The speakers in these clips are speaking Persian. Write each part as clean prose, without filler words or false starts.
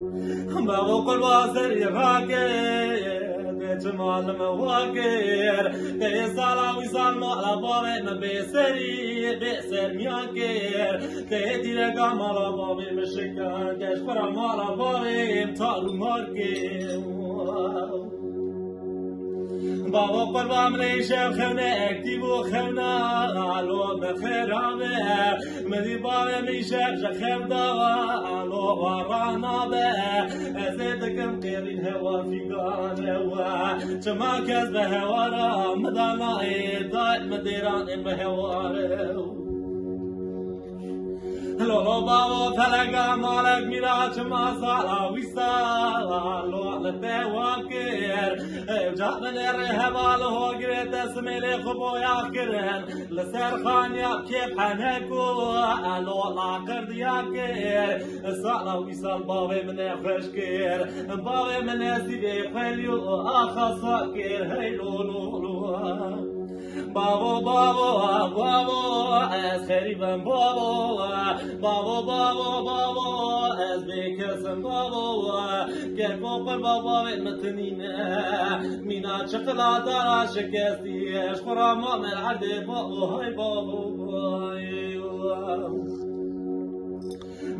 بابو قل واسر يفاكر جمال مواكر كي صالا ويصال مالا بابي ما بيسري بيسر مياكر كي تيرقا مالا بابي مشكا كيش فرا مالا بابي متارو ماركر بابا قربان ليشب خونه اكتبو خونه لو بخرابه مدي بابا ميشب شخم دوا لو ورانا به ازيدكم قيرين هوا في قانوا شما كز بهوارا مدانا ايداي مديران بهوارا لولو بابا فلقا مالك ميراج ما صار ويسا لو لتواكر جاء من الرهبال هو قريت اسمي لي خبو ياكرن لسر خانيا كيف حنكو لو لاقر دياكر صار ويسا بابا من خشكر بابا من اسدي خليو اخصاكر هي لولو بابو بابو بابو از خریبم بابو بابو بابو بابو از بکسم بابو که کوپر بابا متنینه مینا چقلاتا شکستیش خورا ما ملعده بابو های بابو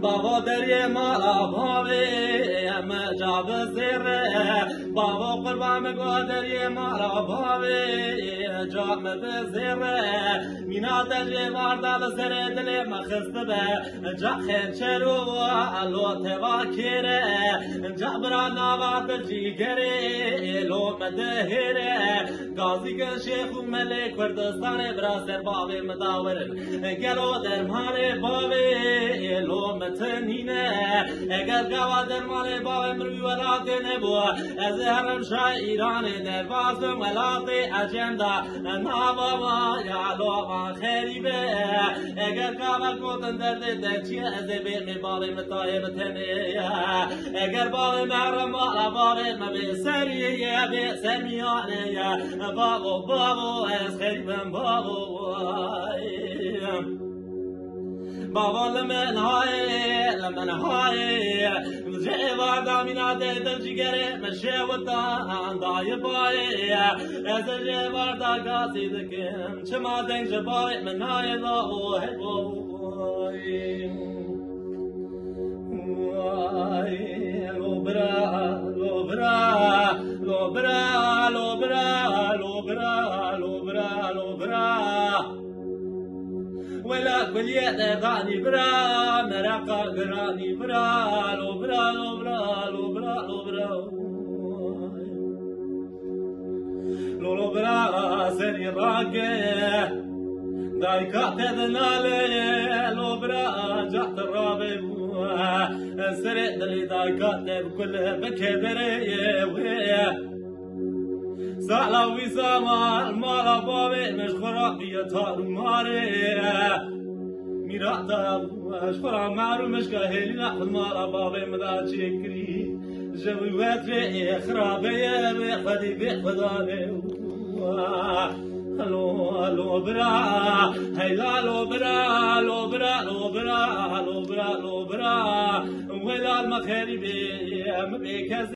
بابا دریه مالا بابی اما جاب زیره بابا قربان گو دریه مالا بابی جاب زیره مینا دریه واردا بزره دلی مخست به جا خنچرو الو توا کیره جابرا نوات جیگره لو مدهره گازی گن شیخ و ملک کردستان براسر بابی مداورن گلو درمان بابی لو تنینه اگر گوا درمان باب مروی ولات نبو از هرم شاه ایران نوازم ولات اجندا نابا یا لوما خریبه اگر گوا کوتن درد دچی از بیم باب متای متنه اگر باب محرم باب مبی سریه بی سمیانه بابو از خریبم بابو بابا لمن هاي مزجي واردا مينا دل جگره مشه وطان دای بای از جي واردا قاسي دكم چما دنگ جبای من هاي ضاو هبوي لو برا لو برا لو برا لو برا لو برا لو برا لو برا ولا كل يداني برا مرقا قراني برا لو برا لو برا لو برا لو برا لو برا سري راكي دايكا تذنالي لو برا جحت الرابي سري دلي دايكا بكل بكدري سالا ويسا مالا بابي مش خرابي تارو ماري ميراتا مش خراب مارو مش كهيلي ناخد مالا بابي مدا تشكري جوي واتري خرابي بخدي بخداني لو برا هيلا لو برا لو برا لو برا لو برا لو برا ولا المخاربي مبيكز